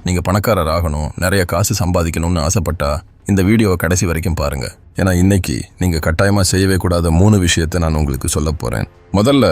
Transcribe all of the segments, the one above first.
நீங்கள் பணக்காரர் ஆகணும், நிறைய காசு சம்பாதிக்கணும்னு ஆசைப்பட்டா இந்த வீடியோவை கடைசி வரைக்கும் பாருங்க. ஏன்னா இன்னைக்கு நீங்கள் கட்டாயமாக செய்யவே கூடாத 3 விஷயத்தை நான் உங்களுக்கு சொல்ல போகிறேன். முதல்ல,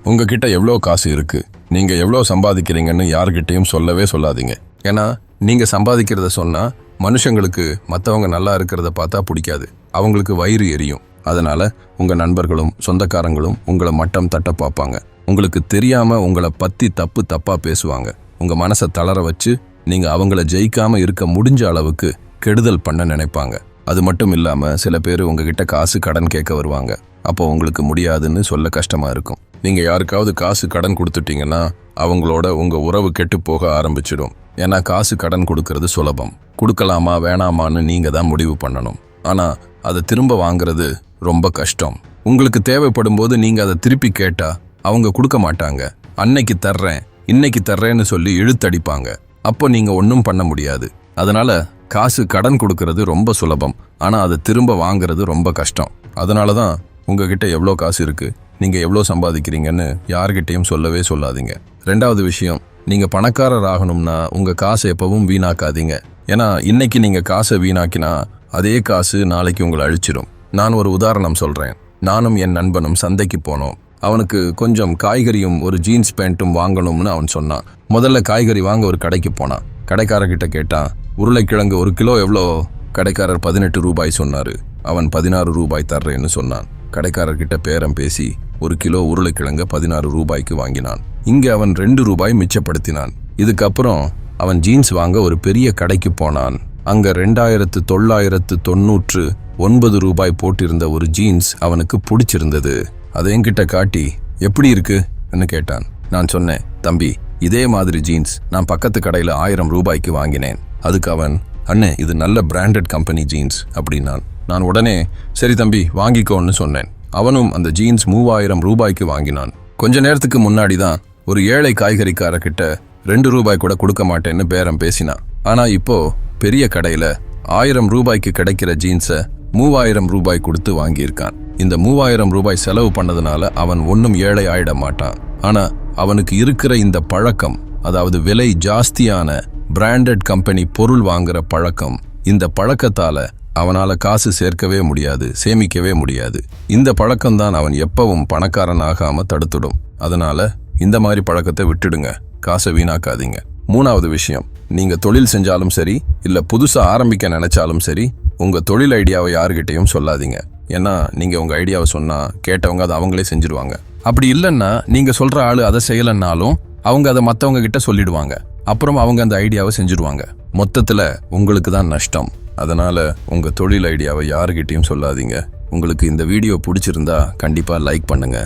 உங்ககிட்ட எவ்வளோ காசு இருக்குது, நீங்கள் எவ்வளோ சம்பாதிக்கிறீங்கன்னு யார்கிட்டையும் சொல்லவே சொல்லாதீங்க. ஏன்னா நீங்கள் சம்பாதிக்கிறத சொன்னால் மனுஷங்களுக்கு மற்றவங்க நல்லா இருக்கிறத பார்த்தா பிடிக்காது, அவங்களுக்கு வயிறு எரியும். அதனால் உங்கள் நண்பர்களும் சொந்தக்காரங்களும் உங்களை மட்டம் தட்ட பார்ப்பாங்க. உங்களுக்கு தெரியாமல் உங்களை பற்றி தப்பாக பேசுவாங்க. உங்கள் மனசை தளர வச்சு நீங்கள் அவங்கள ஜெயிக்காமல் இருக்க முடிஞ்ச அளவுக்கு கெடுதல் பண்ண நினைப்பாங்க. அது மட்டும் இல்லாமல் சில பேர் உங்ககிட்ட காசு கடன் கேட்க வருவாங்க. அப்போ உங்களுக்கு முடியாதுன்னு சொல்ல கஷ்டமாக இருக்கும். நீங்கள் யாருக்காவது காசு கடன் கொடுத்துட்டீங்கன்னா அவங்களோட உங்கள் உறவு கெட்டு போக ஆரம்பிச்சிடும். ஏன்னா காசு கடன் கொடுக்கறது சுலபம், கொடுக்கலாமா வேணாமான்னு நீங்கள் தான் முடிவு பண்ணணும். ஆனால் அதை திரும்ப வாங்குறது ரொம்ப கஷ்டம். உங்களுக்கு தேவைப்படும் போது நீங்கள் அதை திருப்பி கேட்டால் அவங்க கொடுக்க மாட்டாங்க. அன்னைக்கு தர்றேன் இன்னைக்கு தர்றேன்னு சொல்லி இழுத்தடிப்பாங்க. அப்போ நீங்கள் ஒன்றும் பண்ண முடியாது. அதனால் காசு கடன் கொடுக்கறது ரொம்ப சுலபம், ஆனால் அதை திரும்ப வாங்குறது ரொம்ப கஷ்டம். அதனால தான் உங்ககிட்ட எவ்வளோ காசு இருக்குது, நீங்கள் எவ்வளோ சம்பாதிக்கிறீங்கன்னு யார்கிட்டையும் சொல்லவே சொல்லாதீங்க. 2வது விஷயம், நீங்கள் பணக்காரர் ஆகணும்னா உங்கள் காசை எப்பவும் வீணாக்காதீங்க. ஏன்னா இன்னைக்கு நீங்கள் காசை வீணாக்கினா அதே காசு நாளைக்கு உங்களை அழிச்சிடும். நான் ஒரு உதாரணம் சொல்கிறேன். நானும் என் நண்பனும் சந்தைக்கு போனோம். அவனுக்கு கொஞ்சம் காய்கறியும் ஒரு ஜீன்ஸ் பேண்ட்டும் வாங்கணும்னு அவன் சொன்னான். முதல்ல காய்கறி வாங்க ஒரு கடைக்கு போனான். கடைக்காரர்கிட்ட கேட்டான், உருளைக்கிழங்கு 1 கிலோ எவ்வளோ? கடைக்காரர் 18 ரூபாய் சொன்னார். அவன் 16 ரூபாய் தர்றேன்னு சொன்னான். கடைக்காரர்கிட்ட பேரம் பேசி 1 கிலோ உருளைக்கிழங்கு 16 ரூபாய்க்கு வாங்கினான். இங்கே அவன் 2 ரூபாய் மிச்சப்படுத்தினான். இதுக்கப்புறம் அவன் ஜீன்ஸ் வாங்க ஒரு பெரிய கடைக்கு போனான். அங்க 2999 ரூபாய் போட்டிருந்த ஒரு ஜீன்ஸ் அவனுக்கு பிடிச்சிருந்தது. அதை என்கிட்ட காட்டி, எப்படி இருக்குன்னு கேட்டான். நான் சொன்னேன், தம்பி, இதே மாதிரி ஜீன்ஸ் நான் பக்கத்து கடையில் 1000 ரூபாய்க்கு வாங்கினேன். அதுக்கு அவன், அண்ணே இது நல்ல பிராண்டட் கம்பெனி ஜீன்ஸ் அப்படின்னான். நான் உடனே, சரி தம்பி வாங்கிக்கோன்னு சொன்னேன். அவனும் அந்த ஜீன்ஸ் 3000 ரூபாய்க்கு வாங்கினான். கொஞ்ச நேரத்துக்கு முன்னாடி தான் ஒரு ஏழை காய்கறிக்காரர்கிட்ட 2 ரூபாய் கூட கொடுக்க மாட்டேன்னு பேரம் பேசினான். ஆனா இப்போ பெரிய கடையில 1000 ரூபாய்க்கு கிடைக்கிற ஜீன்ஸை 3000 ரூபாய் கொடுத்து வாங்கியிருக்கான். இந்த 3000 ரூபாய் செலவு பண்ணதுனால அவன் ஒன்றும் ஏழை ஆயிட மாட்டான். ஆனா அவனுக்கு இருக்கிற இந்த பழக்கம், அதாவது விலை ஜாஸ்தியான பிராண்டட் கம்பெனி பொருள் வாங்குற பழக்கம், இந்த பழக்கத்தால அவனால காசு சேர்க்கவே முடியாது, சேமிக்கவே முடியாது. இந்த பழக்கம்தான் அவன் எப்பவும் பணக்காரன் ஆகாம தடுத்துடும். அதனால இந்த மாதிரி பழக்கத்தை விட்டுடுங்க, காசை வீணாக்காதீங்க. 3வது விஷயம், நீங்க தொழில் செஞ்சாலும் சரி இல்ல புதுசா ஆரம்பிக்க நினைச்சாலும் சரி, உங்க தொழில் ஐடியாவை யாருகிட்டையும் சொல்லாதீங்க. ஏன்னா நீங்க உங்க ஐடியாவை சொன்னா கேட்டவங்க அதை அவங்களே செஞ்சிருவாங்க. அப்படி இல்லைன்னா நீங்க சொல்ற ஆளு அதை செய்யலைன்னாலும் அவங்க அதை மற்றவங்க கிட்ட சொல்லிடுவாங்க. அப்புறம் அவங்க அந்த ஐடியாவை செஞ்சிருவாங்க. மொத்தத்துல உங்களுக்கு தான் நஷ்டம். அதனால உங்க தொழில் ஐடியாவை யாருகிட்டையும் சொல்லாதீங்க. உங்களுக்கு இந்த வீடியோ பிடிச்சிருந்தா கண்டிப்பா லைக் பண்ணுங்க.